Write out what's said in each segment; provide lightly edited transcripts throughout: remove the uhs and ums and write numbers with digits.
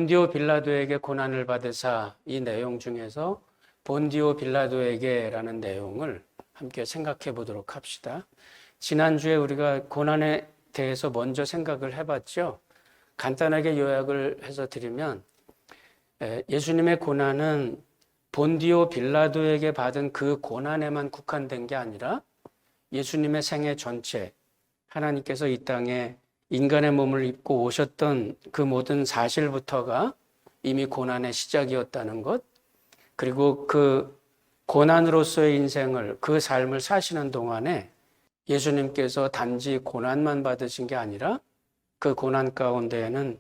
본디오 빌라도에게 고난을 받으사, 이 내용 중에서 본디오 빌라도에게라는 내용을 함께 생각해 보도록 합시다. 지난주에 우리가 고난에 대해서 먼저 생각을 해봤죠. 간단하게 요약을 해서 드리면 예수님의 고난은 본디오 빌라도에게 받은 그 고난에만 국한된 게 아니라 예수님의 생애 전체, 하나님께서 이 땅에 인간의 몸을 입고 오셨던 그 모든 사실부터가 이미 고난의 시작이었다는 것, 그리고 그 고난으로서의 인생을, 그 삶을 사시는 동안에 예수님께서 단지 고난만 받으신 게 아니라 그 고난 가운데에는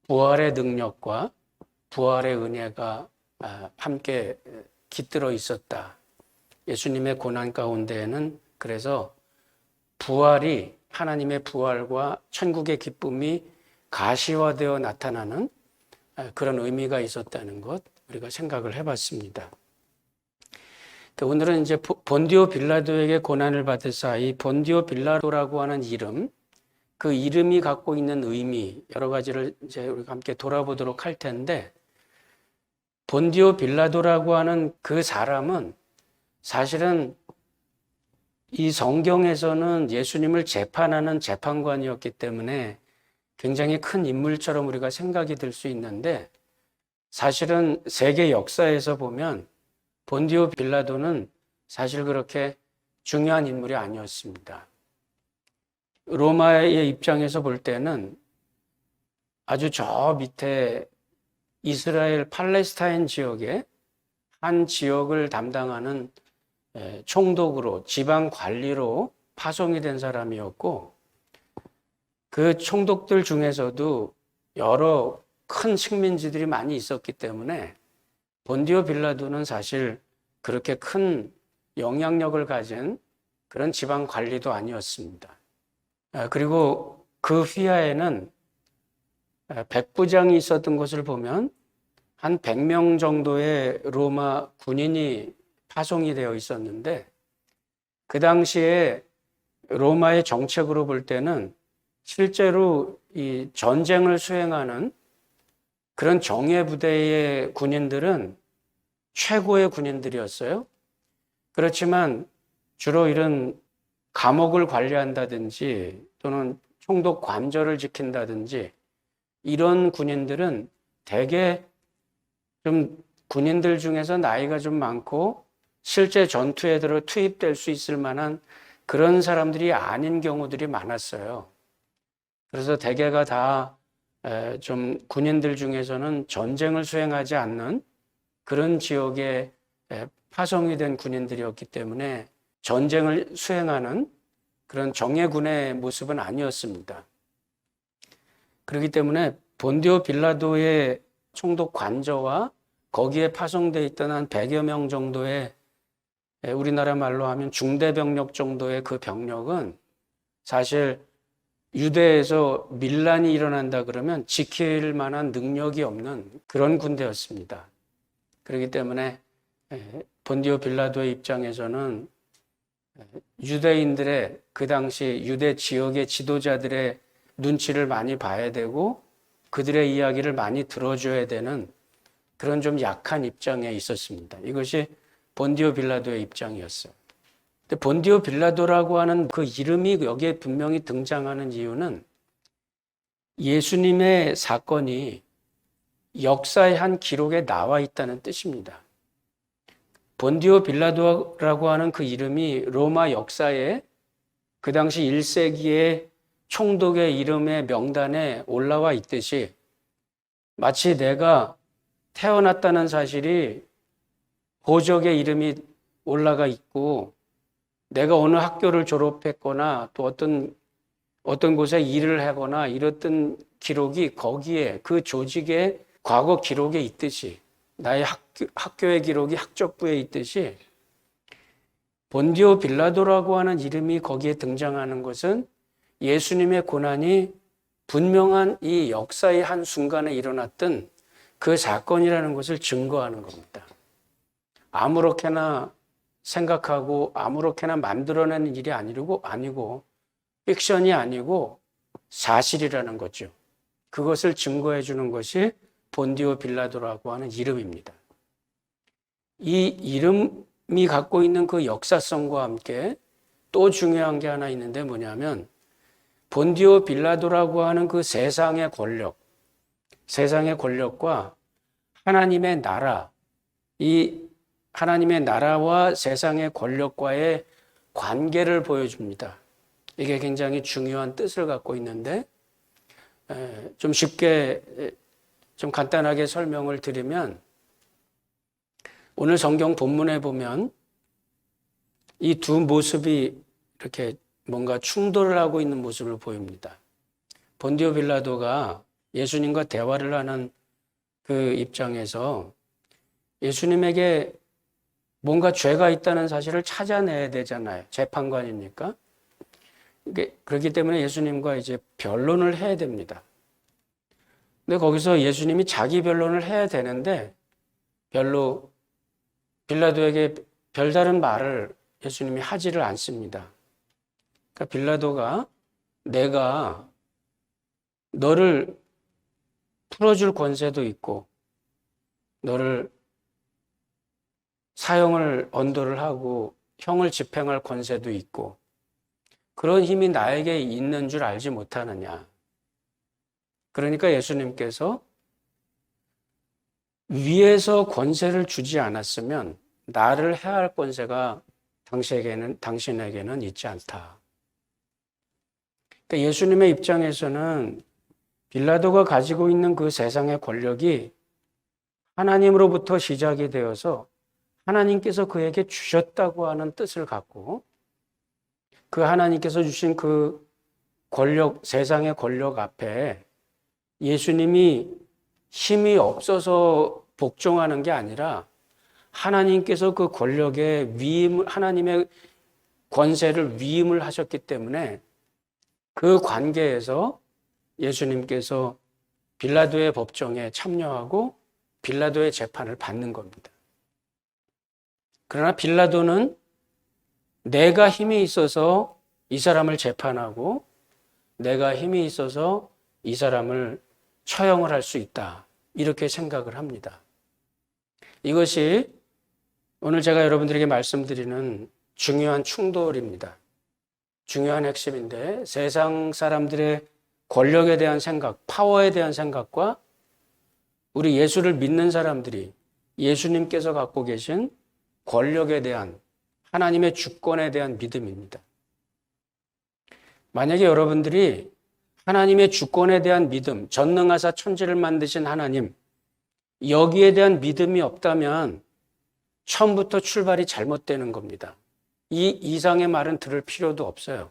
부활의 능력과 부활의 은혜가 함께 깃들어 있었다. 예수님의 고난 가운데에는 그래서 부활이, 하나님의 부활과 천국의 기쁨이 가시화되어 나타나는 그런 의미가 있었다는 것, 우리가 생각을 해봤습니다. 오늘은 이제 본디오 빌라도에게 고난을 받으사, 이 본디오 빌라도라고 하는 이름, 그 이름이 갖고 있는 의미, 여러 가지를 이제 우리가 함께 돌아보도록 할 텐데, 본디오 빌라도라고 하는 그 사람은 사실은 이 성경에서는 예수님을 재판하는 재판관이었기 때문에 굉장히 큰 인물처럼 우리가 생각이 들 수 있는데, 사실은 세계 역사에서 보면 본디오 빌라도는 사실 그렇게 중요한 인물이 아니었습니다. 로마의 입장에서 볼 때는 아주 저 밑에 이스라엘 팔레스타인 지역의 한 지역을 담당하는 총독으로, 지방 관리로 파송이 된 사람이었고, 그 총독들 중에서도 여러 큰 식민지들이 많이 있었기 때문에 본디오 빌라도는 사실 그렇게 큰 영향력을 가진 그런 지방 관리도 아니었습니다. 그리고 그 휘하에는 백부장이 있었던 것을 보면 한 100명 정도의 로마 군인이 파송이 되어 있었는데, 그 당시에 로마의 정책으로 볼 때는 실제로 이 전쟁을 수행하는 그런 정예부대의 군인들은 최고의 군인들이었어요. 그렇지만 주로 이런 감옥을 관리한다든지 또는 총독 관저를 지킨다든지 이런 군인들은 대개 좀 군인들 중에서 나이가 좀 많고 실제 전투에 들어 투입될 수 있을 만한 그런 사람들이 아닌 경우들이 많았어요. 그래서 대개가 다 좀 군인들 중에서는 전쟁을 수행하지 않는 그런 지역에 파송이 된 군인들이었기 때문에 전쟁을 수행하는 그런 정예군의 모습은 아니었습니다. 그렇기 때문에 본디오 빌라도의 총독 관저와 거기에 파송되어 있던 한 100여 명 정도의, 우리나라 말로 하면 중대병력 정도의 그 병력은 사실 유대에서 밀란이 일어난다 그러면 지킬 만한 능력이 없는 그런 군대였습니다. 그렇기 때문에 본디오 빌라도의 입장에서는 유대인들의, 그 당시 유대 지역의 지도자들의 눈치를 많이 봐야 되고 그들의 이야기를 많이 들어줘야 되는 그런 좀 약한 입장에 있었습니다. 이것이 본디오 빌라도의 입장이었어요. 근데 본디오 빌라도라고 하는 그 이름이 여기에 분명히 등장하는 이유는 예수님의 사건이 역사의 한 기록에 나와 있다는 뜻입니다. 본디오 빌라도라고 하는 그 이름이 로마 역사에 그 당시 1세기의 총독의 이름의 명단에 올라와 있듯이, 마치 내가 태어났다는 사실이 호적의 이름이 올라가 있고 내가 어느 학교를 졸업했거나 또 어떤 곳에 일을 하거나 이랬던 기록이 거기에 그 조직의 과거 기록에 있듯이, 나의 학교의 기록이 학적부에 있듯이 본디오 빌라도라고 하는 이름이 거기에 등장하는 것은 예수님의 고난이 분명한 이 역사의 한 순간에 일어났던 그 사건이라는 것을 증거하는 겁니다. 아무렇게나 생각하고 아무렇게나 만들어내는 일이 아니고 픽션이 아니고 사실이라는 거죠. 그것을 증거해 주는 것이 본디오 빌라도라고 하는 이름입니다. 이 이름이 갖고 있는 그 역사성과 함께 또 중요한 게 하나 있는데 뭐냐면 본디오 빌라도라고 하는 그 세상의 권력과 하나님의 나라, 이 하나님의 나라와 세상의 권력과의 관계를 보여줍니다. 이게 굉장히 중요한 뜻을 갖고 있는데 좀 쉽게 좀 간단하게 설명을 드리면 오늘 성경 본문에 보면 이 두 모습이 이렇게 뭔가 충돌을 하고 있는 모습을 보입니다. 본디오 빌라도가 예수님과 대화를 하는 그 입장에서 예수님에게 뭔가 죄가 있다는 사실을 찾아내야 되잖아요. 재판관이니까. 그렇기 때문에 예수님과 이제 변론을 해야 됩니다. 근데 거기서 예수님이 자기 변론을 해야 되는데 별로 빌라도에게 별다른 말을 예수님이 하지를 않습니다. 그러니까 빌라도가 내가 너를 풀어줄 권세도 있고 너를 사형을 언도를 하고 형을 집행할 권세도 있고 그런 힘이 나에게 있는 줄 알지 못하느냐. 그러니까 예수님께서 위에서 권세를 주지 않았으면 나를 해할 권세가 당신에게는 있지 않다. 그러니까 예수님의 입장에서는 빌라도가 가지고 있는 그 세상의 권력이 하나님으로부터 시작이 되어서 하나님께서 그에게 주셨다고 하는 뜻을 갖고 그 하나님께서 주신 그 권력, 세상의 권력 앞에 예수님이 힘이 없어서 복종하는 게 아니라 하나님께서 그 권력에 하나님의 권세를 위임을 하셨기 때문에 그 관계에서 예수님께서 빌라도의 법정에 참여하고 빌라도의 재판을 받는 겁니다. 그러나 빌라도는 내가 힘이 있어서 이 사람을 재판하고 내가 힘이 있어서 이 사람을 처형을 할 수 있다. 이렇게 생각을 합니다. 이것이 오늘 제가 여러분들에게 말씀드리는 중요한 충돌입니다. 중요한 핵심인데 세상 사람들의 권력에 대한 생각, 파워에 대한 생각과 우리 예수를 믿는 사람들이 예수님께서 갖고 계신 권력에 대한 하나님의 주권에 대한 믿음입니다. 만약에 여러분들이 하나님의 주권에 대한 믿음, 전능하사 천지를 만드신 하나님, 여기에 대한 믿음이 없다면 처음부터 출발이 잘못되는 겁니다. 이 이상의 말은 들을 필요도 없어요.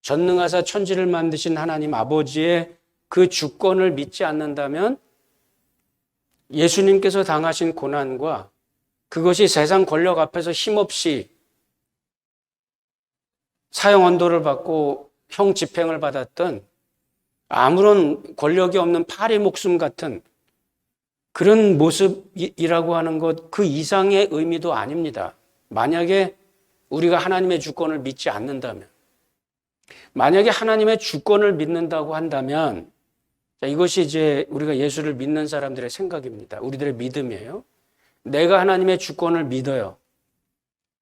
전능하사 천지를 만드신 하나님 아버지의 그 주권을 믿지 않는다면 예수님께서 당하신 고난과 그것이 세상 권력 앞에서 힘없이 사형 언도를 받고 형 집행을 받았던 아무런 권력이 없는 파리 목숨 같은 그런 모습이라고 하는 것, 그 이상의 의미도 아닙니다. 만약에 우리가 하나님의 주권을 믿지 않는다면, 만약에 하나님의 주권을 믿는다고 한다면, 이것이 이제 우리가 예수를 믿는 사람들의 생각입니다. 우리들의 믿음이에요. 내가 하나님의 주권을 믿어요.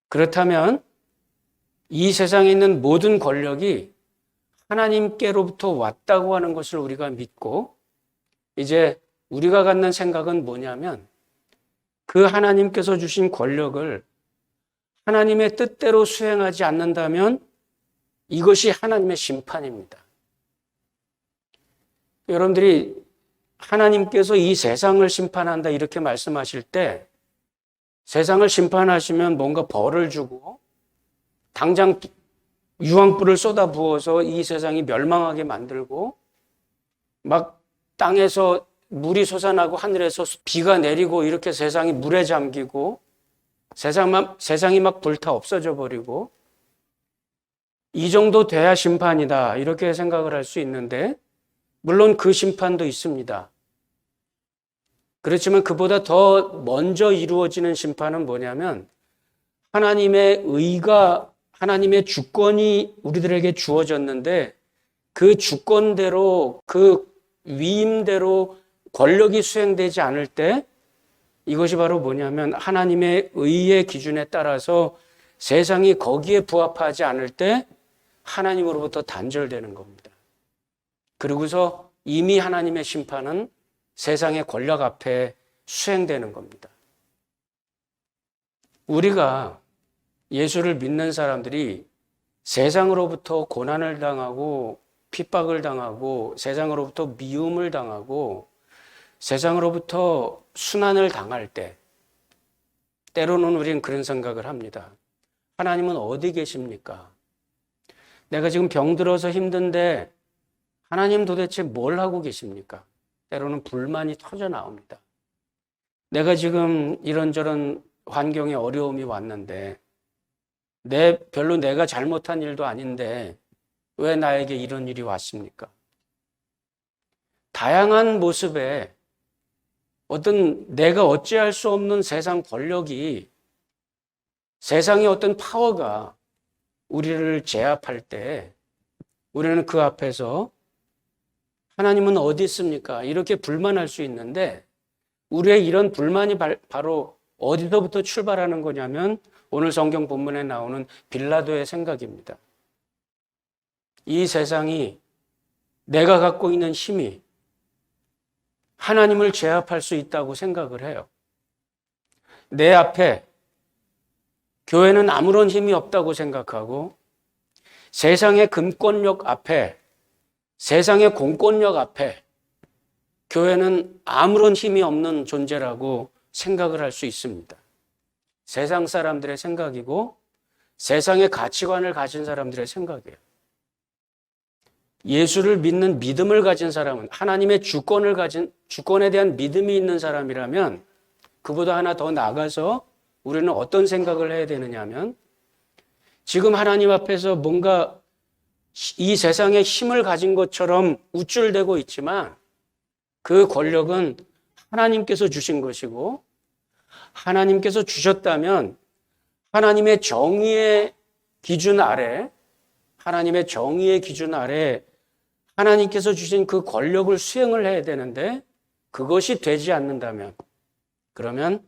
그렇다면 이 세상에 있는 모든 권력이 하나님께로부터 왔다고 하는 것을 우리가 믿고 이제 우리가 갖는 생각은 뭐냐면 그 하나님께서 주신 권력을 하나님의 뜻대로 수행하지 않는다면 이것이 하나님의 심판입니다. 여러분들이 하나님께서 이 세상을 심판한다 이렇게 말씀하실 때 세상을 심판하시면 뭔가 벌을 주고 당장 유황불을 쏟아 부어서 이 세상이 멸망하게 만들고 막 땅에서 물이 솟아나고 하늘에서 비가 내리고 이렇게 세상이 물에 잠기고 세상이 막 불타 없어져 버리고 이 정도 돼야 심판이다 이렇게 생각을 할 수 있는데 물론 그 심판도 있습니다. 그렇지만 그보다 더 먼저 이루어지는 심판은 뭐냐면 하나님의 의가 하나님의 주권이 우리들에게 주어졌는데 그 주권대로 그 위임대로 권력이 수행되지 않을 때 이것이 바로 뭐냐면 하나님의 의의 기준에 따라서 세상이 거기에 부합하지 않을 때 하나님으로부터 단절되는 겁니다. 그리고서 이미 하나님의 심판은 세상의 권력 앞에 수행되는 겁니다. 우리가 예수를 믿는 사람들이 세상으로부터 고난을 당하고 핍박을 당하고 세상으로부터 미움을 당하고 세상으로부터 순환을 당할 때 때로는 우리는 그런 생각을 합니다. 하나님은 어디 계십니까? 내가 지금 병들어서 힘든데 하나님 도대체 뭘 하고 계십니까? 때로는 불만이 터져 나옵니다. 내가 지금 이런저런 환경에 어려움이 왔는데 별로 내가 잘못한 일도 아닌데 왜 나에게 이런 일이 왔습니까? 다양한 모습에 어떤 내가 어찌할 수 없는 세상 권력이 세상의 어떤 파워가 우리를 제압할 때 우리는 그 앞에서 하나님은 어디 있습니까? 이렇게 불만할 수 있는데 우리의 이런 불만이 바로 어디서부터 출발하는 거냐면 오늘 성경 본문에 나오는 빌라도의 생각입니다. 이 세상이 내가 갖고 있는 힘이 하나님을 제압할 수 있다고 생각을 해요. 내 앞에 교회는 아무런 힘이 없다고 생각하고 세상의 금권력 앞에 세상의 공권력 앞에 교회는 아무런 힘이 없는 존재라고 생각을 할 수 있습니다. 세상 사람들의 생각이고 세상의 가치관을 가진 사람들의 생각이에요. 예수를 믿는 믿음을 가진 사람은 하나님의 주권에 대한 믿음이 있는 사람이라면 그보다 하나 더 나아가서 우리는 어떤 생각을 해야 되느냐 하면 지금 하나님 앞에서 뭔가 이 세상에 힘을 가진 것처럼 우쭐대고 있지만 그 권력은 하나님께서 주신 것이고 하나님께서 주셨다면 하나님의 정의의 기준 아래 하나님께서 주신 그 권력을 수행을 해야 되는데 그것이 되지 않는다면 그러면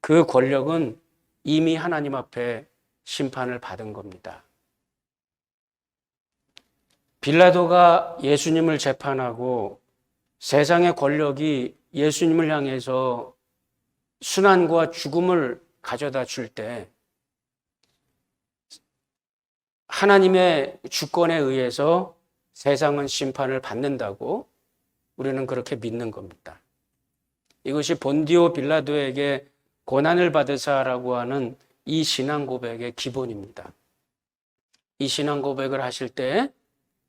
그 권력은 이미 하나님 앞에 심판을 받은 겁니다. 빌라도가 예수님을 재판하고 세상의 권력이 예수님을 향해서 순환과 죽음을 가져다 줄 때 하나님의 주권에 의해서 세상은 심판을 받는다고 우리는 그렇게 믿는 겁니다. 이것이 본디오 빌라도에게 고난을 받으사라고 하는 이 신앙 고백의 기본입니다. 이 신앙 고백을 하실 때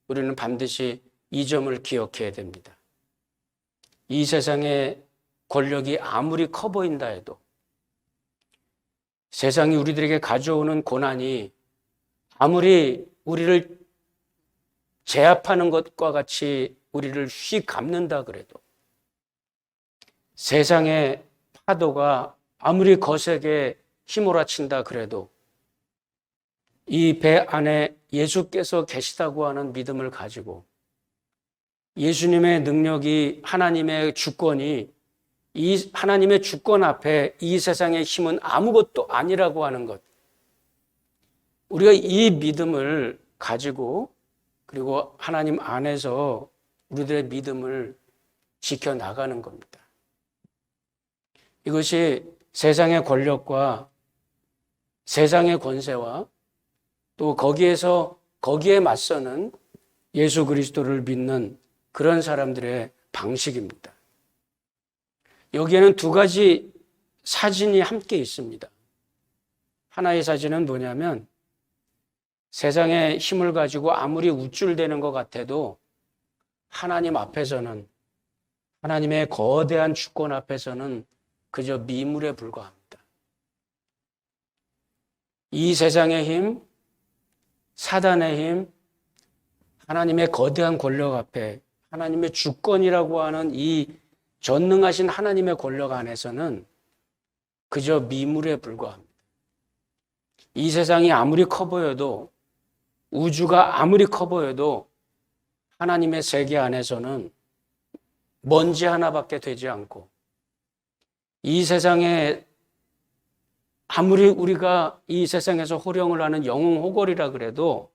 우리는 반드시 이 점을 기억해야 됩니다. 이 세상의 권력이 아무리 커 보인다 해도 세상이 우리들에게 가져오는 고난이 아무리 우리를 제압하는 것과 같이 우리를 휙 감는다 그래도 세상의 파도가 아무리 거세게 휘몰아친다 그래도 이 배 안에 예수께서 계시다고 하는 믿음을 가지고 예수님의 능력이 하나님의 주권이 이 하나님의 주권 앞에 이 세상의 힘은 아무것도 아니라고 하는 것. 우리가 이 믿음을 가지고 그리고 하나님 안에서 우리들의 믿음을 지켜나가는 겁니다. 이것이 세상의 권력과 세상의 권세와 또 거기에 맞서는 예수 그리스도를 믿는 그런 사람들의 방식입니다. 여기에는 두 가지 사진이 함께 있습니다. 하나의 사진은 뭐냐면 세상의 힘을 가지고 아무리 우쭐대는 것 같아도 하나님 앞에서는 하나님의 거대한 주권 앞에서는 그저 미물에 불과합니다. 이 세상의 힘, 사단의 힘, 하나님의 거대한 권력 앞에 하나님의 주권이라고 하는 이 전능하신 하나님의 권력 안에서는 그저 미물에 불과합니다. 이 세상이 아무리 커 보여도 우주가 아무리 커 보여도 하나님의 세계 안에서는 먼지 하나밖에 되지 않고, 이 세상에 아무리 우리가 이 세상에서 호령을 하는 영웅호걸이라 그래도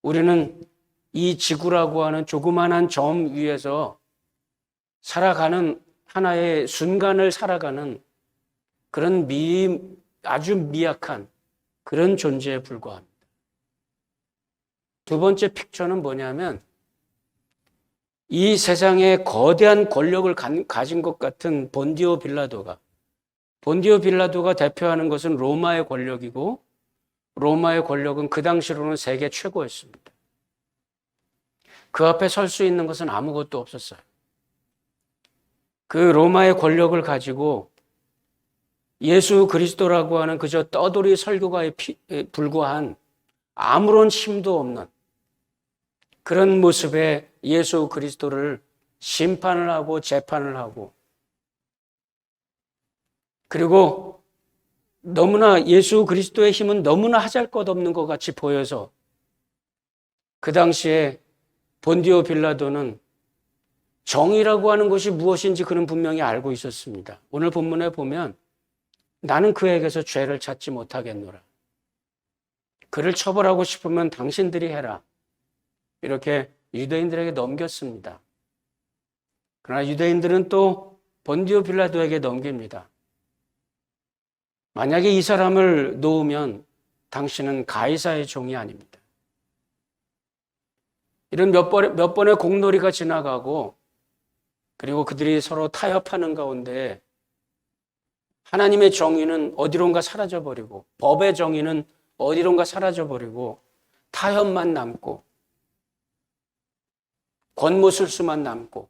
우리는 이 지구라고 하는 조그만한 점 위에서 살아가는 하나의 순간을 살아가는 그런 아주 미약한 그런 존재에 불과합니다. 두 번째 픽처는 뭐냐면 이 세상에 거대한 권력을 가진 것 같은 본디오 빌라도가 대표하는 것은 로마의 권력이고 로마의 권력은 그 당시로는 세계 최고였습니다. 그 앞에 설 수 있는 것은 아무것도 없었어요. 그 로마의 권력을 가지고 예수 그리스도라고 하는 그저 떠돌이 설교가에 불과한 아무런 힘도 없는 그런 모습에 예수 그리스도를 심판을 하고 재판을 하고, 그리고 너무나 예수 그리스도의 힘은 너무나 하잘것없는 것 같이 보여서 그 당시에 본디오 빌라도는 정의라고 하는 것이 무엇인지 그는 분명히 알고 있었습니다. 오늘 본문에 보면 나는 그에게서 죄를 찾지 못하겠노라. 그를 처벌하고 싶으면 당신들이 해라. 이렇게 유대인들에게 넘겼습니다. 그러나 유대인들은 또 본디오 빌라도에게 넘깁니다. 만약에 이 사람을 놓으면 당신은 가이사의 종이 아닙니다. 이런 몇 번의 공놀이가 지나가고, 그리고 그들이 서로 타협하는 가운데 하나님의 정의는 어디론가 사라져버리고 법의 정의는 어디론가 사라져버리고 타협만 남고 권모술수만 남고,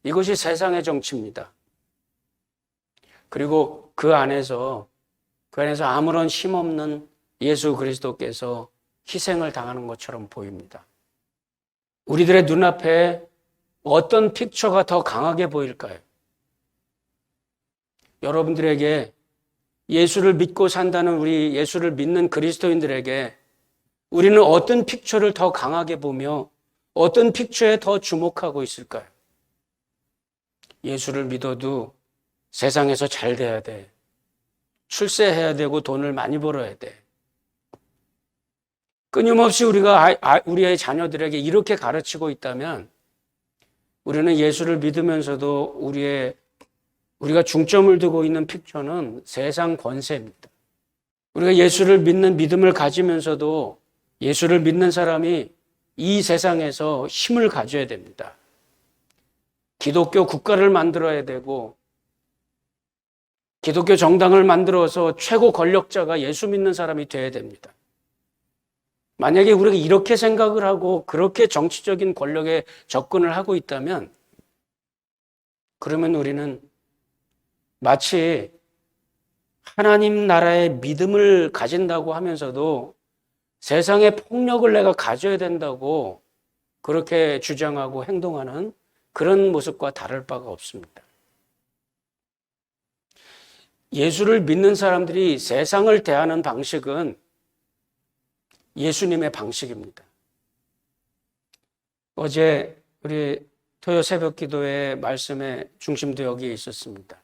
이것이 세상의 정치입니다. 그리고 그 안에서 아무런 힘없는 예수 그리스도께서 희생을 당하는 것처럼 보입니다. 우리들의 눈앞에 어떤 픽처가 더 강하게 보일까요? 여러분들에게 예수를 믿고 산다는 우리 예수를 믿는 그리스도인들에게 우리는 어떤 픽처를 더 강하게 보며 어떤 픽처에 더 주목하고 있을까요? 예수를 믿어도 세상에서 잘 돼야 돼. 출세해야 되고 돈을 많이 벌어야 돼. 끊임없이 우리가 우리의 자녀들에게 이렇게 가르치고 있다면 우리는 예수를 믿으면서도 우리가 중점을 두고 있는 픽처는 세상 권세입니다. 우리가 예수를 믿는 믿음을 가지면서도 예수를 믿는 사람이 이 세상에서 힘을 가져야 됩니다. 기독교 국가를 만들어야 되고 기독교 정당을 만들어서 최고 권력자가 예수 믿는 사람이 되어야 됩니다. 만약에 우리가 이렇게 생각을 하고 그렇게 정치적인 권력에 접근을 하고 있다면 그러면 우리는 마치 하나님 나라의 믿음을 가진다고 하면서도 세상의 폭력을 내가 가져야 된다고 그렇게 주장하고 행동하는 그런 모습과 다를 바가 없습니다. 예수를 믿는 사람들이 세상을 대하는 방식은 예수님의 방식입니다. 어제 우리 토요 새벽 기도의 말씀의 중심도 여기에 있었습니다.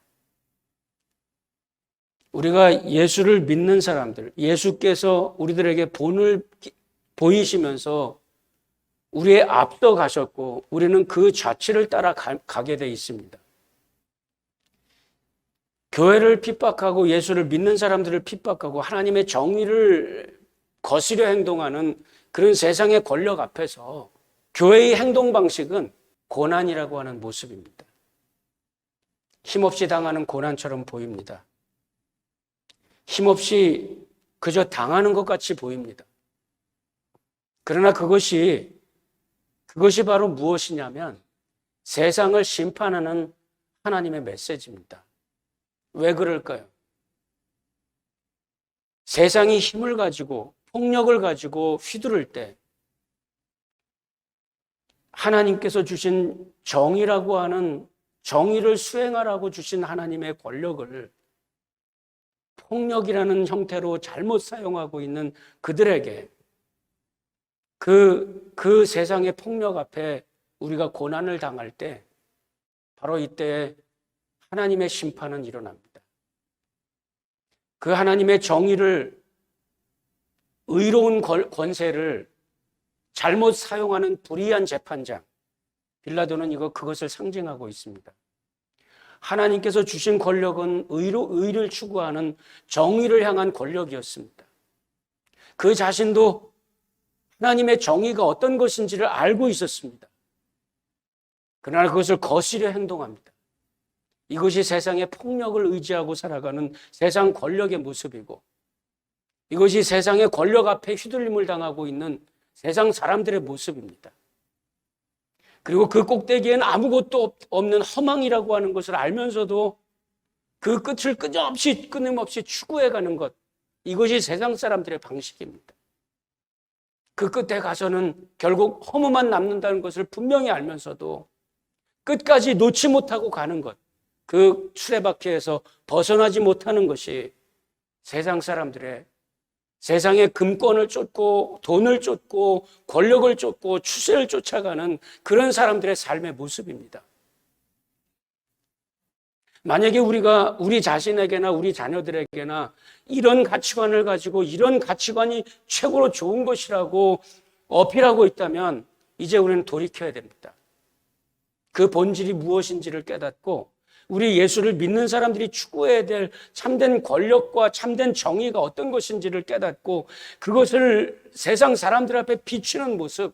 우리가 예수를 믿는 사람들, 예수께서 우리들에게 본을 보이시면서 우리의 앞서 가셨고 우리는 그 자취를 따라 가게 돼 있습니다. 교회를 핍박하고 예수를 믿는 사람들을 핍박하고 하나님의 정의를 거스려 행동하는 그런 세상의 권력 앞에서 교회의 행동 방식은 고난이라고 하는 모습입니다. 힘없이 당하는 고난처럼 보입니다. 힘없이 그저 당하는 것 같이 보입니다. 그러나 그것이 바로 무엇이냐면 세상을 심판하는 하나님의 메시지입니다. 왜 그럴까요? 세상이 힘을 가지고 폭력을 가지고 휘두를 때 하나님께서 주신 정의라고 하는 정의를 수행하라고 주신 하나님의 권력을 폭력이라는 형태로 잘못 사용하고 있는 그들에게 그 세상의 폭력 앞에 우리가 고난을 당할 때 바로 이때 하나님의 심판은 일어납니다. 그 하나님의 정의를, 의로운 권세를 잘못 사용하는 불의한 재판장, 빌라도는 그것을 상징하고 있습니다. 하나님께서 주신 권력은 의를 추구하는 정의를 향한 권력이었습니다. 그 자신도 하나님의 정의가 어떤 것인지를 알고 있었습니다. 그러나 그것을 거스려 행동합니다. 이것이 세상의 폭력을 의지하고 살아가는 세상 권력의 모습이고, 이것이 세상의 권력 앞에 휘둘림을 당하고 있는 세상 사람들의 모습입니다. 그리고 그 꼭대기에는 아무것도 없는 허망이라고 하는 것을 알면서도 그 끝을 끊임없이 추구해가는 것, 이것이 세상 사람들의 방식입니다. 그 끝에 가서는 결국 허무만 남는다는 것을 분명히 알면서도 끝까지 놓지 못하고 가는 것, 그 수레바퀴에서 벗어나지 못하는 것이 세상 사람들의, 세상의 금권을 쫓고 돈을 쫓고 권력을 쫓고 추세를 쫓아가는 그런 사람들의 삶의 모습입니다. 만약에 우리가 우리 자신에게나 우리 자녀들에게나 이런 가치관을 가지고 이런 가치관이 최고로 좋은 것이라고 어필하고 있다면 이제 우리는 돌이켜야 됩니다. 그 본질이 무엇인지를 깨닫고 우리 예수를 믿는 사람들이 추구해야 될 참된 권력과 참된 정의가 어떤 것인지를 깨닫고 그것을 세상 사람들 앞에 비추는 모습,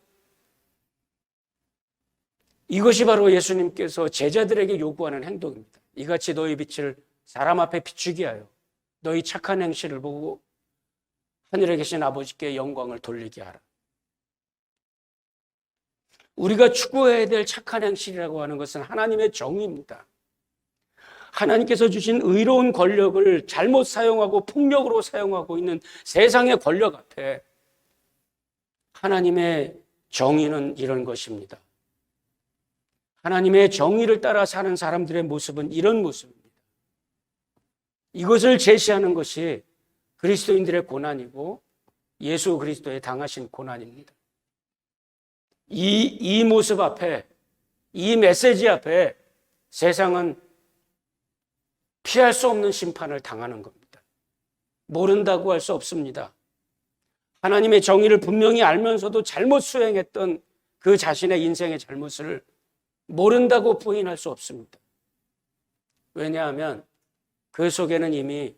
이것이 바로 예수님께서 제자들에게 요구하는 행동입니다. 이같이 너희 빛을 사람 앞에 비추게 하여 너희 착한 행실을 보고 하늘에 계신 아버지께 영광을 돌리게 하라. 우리가 추구해야 될 착한 행실이라고 하는 것은 하나님의 정의입니다. 하나님께서 주신 의로운 권력을 잘못 사용하고 폭력으로 사용하고 있는 세상의 권력 앞에 하나님의 정의는 이런 것입니다. 하나님의 정의를 따라 사는 사람들의 모습은 이런 모습입니다. 이것을 제시하는 것이 그리스도인들의 고난이고 예수 그리스도의 당하신 고난입니다. 이 모습 앞에, 이 메시지 앞에 세상은 피할 수 없는 심판을 당하는 겁니다. 모른다고 할 수 없습니다. 하나님의 정의를 분명히 알면서도 잘못 수행했던 그 자신의 인생의 잘못을 모른다고 부인할 수 없습니다. 왜냐하면 그 속에는 이미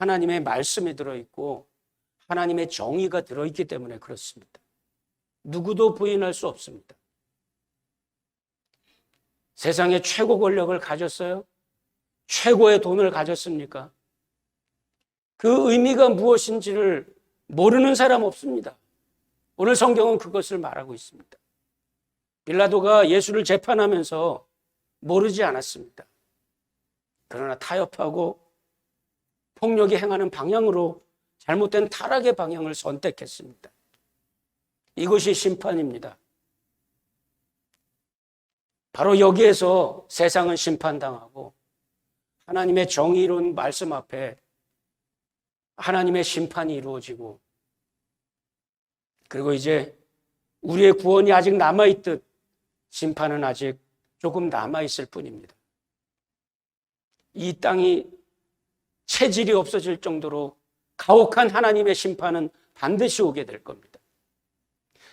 하나님의 말씀이 들어있고 하나님의 정의가 들어있기 때문에 그렇습니다. 누구도 부인할 수 없습니다. 세상에 최고 권력을 가졌어요? 최고의 돈을 가졌습니까? 그 의미가 무엇인지를 모르는 사람 없습니다. 오늘 성경은 그것을 말하고 있습니다. 빌라도가 예수를 재판하면서 모르지 않았습니다. 그러나 타협하고 폭력이 행하는 방향으로 잘못된 타락의 방향을 선택했습니다. 이것이 심판입니다. 바로 여기에서 세상은 심판당하고 하나님의 정의로운 말씀 앞에 하나님의 심판이 이루어지고, 그리고 이제 우리의 구원이 아직 남아있듯 심판은 아직 조금 남아있을 뿐입니다. 이 땅이 체질이 없어질 정도로 가혹한 하나님의 심판은 반드시 오게 될 겁니다.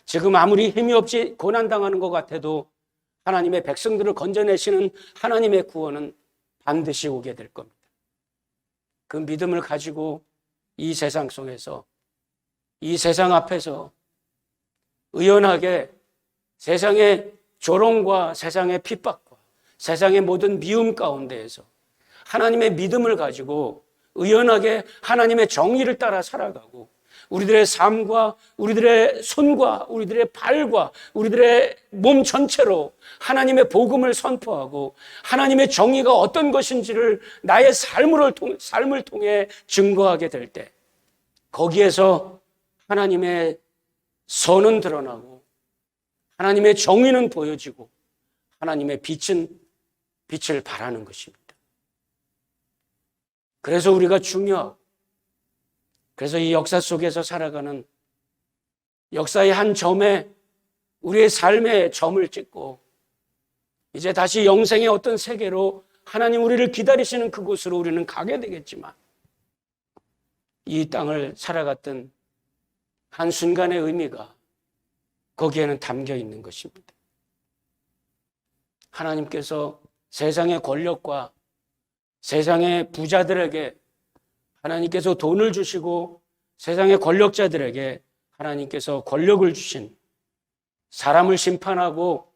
지금 아무리 힘이 없이 고난당하는 것 같아도 하나님의 백성들을 건져내시는 하나님의 구원은 반드시 오게 될 겁니다. 그 믿음을 가지고 이 세상 속에서, 이 세상 앞에서 의연하게 세상의 조롱과 세상의 핍박과 세상의 모든 미움 가운데에서 하나님의 믿음을 가지고 의연하게 하나님의 정의를 따라 살아가고 우리들의 삶과 우리들의 손과 우리들의 발과 우리들의 몸 전체로 하나님의 복음을 선포하고 하나님의 정의가 어떤 것인지를 나의 삶을 통해 증거하게 될 때, 거기에서 하나님의 선은 드러나고 하나님의 정의는 보여지고 하나님의 빛을 발하는 것입니다. 그래서 우리가 중요하고, 그래서 이 역사 속에서 살아가는, 역사의 한 점에 우리의 삶의 점을 찍고 이제 다시 영생의 어떤 세계로 하나님 우리를 기다리시는 그곳으로 우리는 가게 되겠지만 이 땅을 살아갔던 한순간의 의미가 거기에는 담겨 있는 것입니다. 하나님께서 세상의 권력과 세상의 부자들에게 하나님께서 돈을 주시고 세상의 권력자들에게 하나님께서 권력을 주신, 사람을 심판하고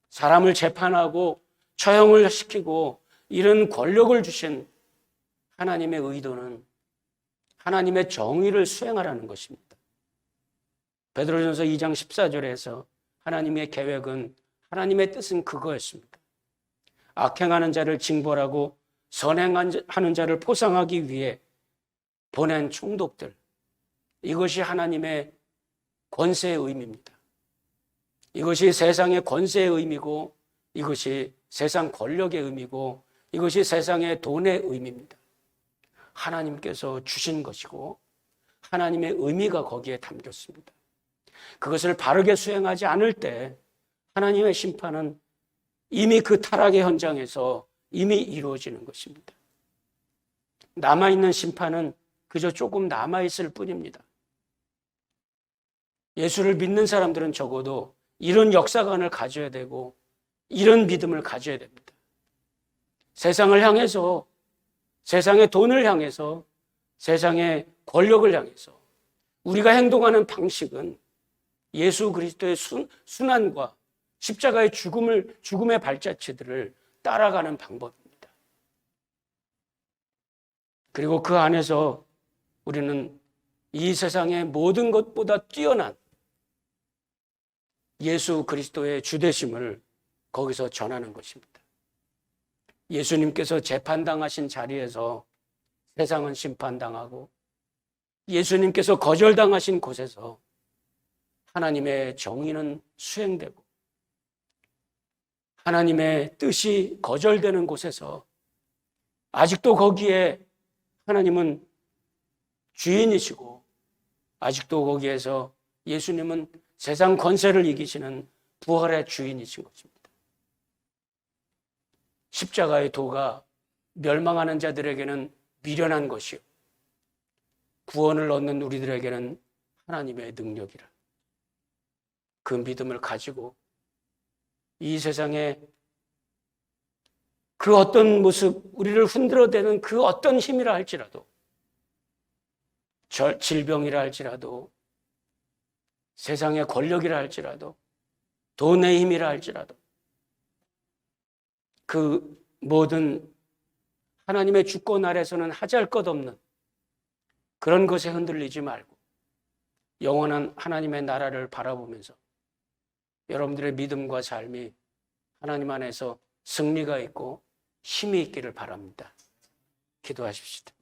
사람을 재판하고 처형을 시키고 이런 권력을 주신 하나님의 의도는 하나님의 정의를 수행하라는 것입니다. 베드로전서 2장 14절에서 하나님의 계획은, 하나님의 뜻은 그거였습니다. 악행하는 자를 징벌하고 선행하는 자를 포상하기 위해 보낸 총독들, 이것이 하나님의 권세의 의미입니다. 이것이 세상의 권세의 의미고, 이것이 세상 권력의 의미고, 이것이 세상의 돈의 의미입니다. 하나님께서 주신 것이고 하나님의 의미가 거기에 담겼습니다. 그것을 바르게 수행하지 않을 때 하나님의 심판은 이미 그 타락의 현장에서 이미 이루어지는 것입니다. 남아있는 심판은 그저 조금 남아있을 뿐입니다. 예수를 믿는 사람들은 적어도 이런 역사관을 가져야 되고 이런 믿음을 가져야 됩니다. 세상을 향해서, 세상의 돈을 향해서, 세상의 권력을 향해서 우리가 행동하는 방식은 예수 그리스도의 순환과 십자가의 죽음의 발자취들을 따라가는 방법입니다. 그리고 그 안에서 우리는 이 세상의 모든 것보다 뛰어난 예수 그리스도의 주되심을 거기서 전하는 것입니다. 예수님께서 재판당하신 자리에서 세상은 심판당하고 예수님께서 거절당하신 곳에서 하나님의 정의는 수행되고 하나님의 뜻이 거절되는 곳에서 아직도 거기에 하나님은 주인이시고 아직도 거기에서 예수님은 세상 권세를 이기시는 부활의 주인이신 것입니다. 십자가의 도가 멸망하는 자들에게는 미련한 것이요 구원을 얻는 우리들에게는 하나님의 능력이라. 그 믿음을 가지고 이 세상에 그 어떤 모습, 우리를 흔들어대는 그 어떤 힘이라 할지라도, 질병이라 할지라도, 세상의 권력이라 할지라도, 돈의 힘이라 할지라도, 그 모든 하나님의 주권 아래서는 하잘 것 없는 그런 것에 흔들리지 말고 영원한 하나님의 나라를 바라보면서 여러분들의 믿음과 삶이 하나님 안에서 승리가 있고 힘이 있기를 바랍니다. 기도하십시다.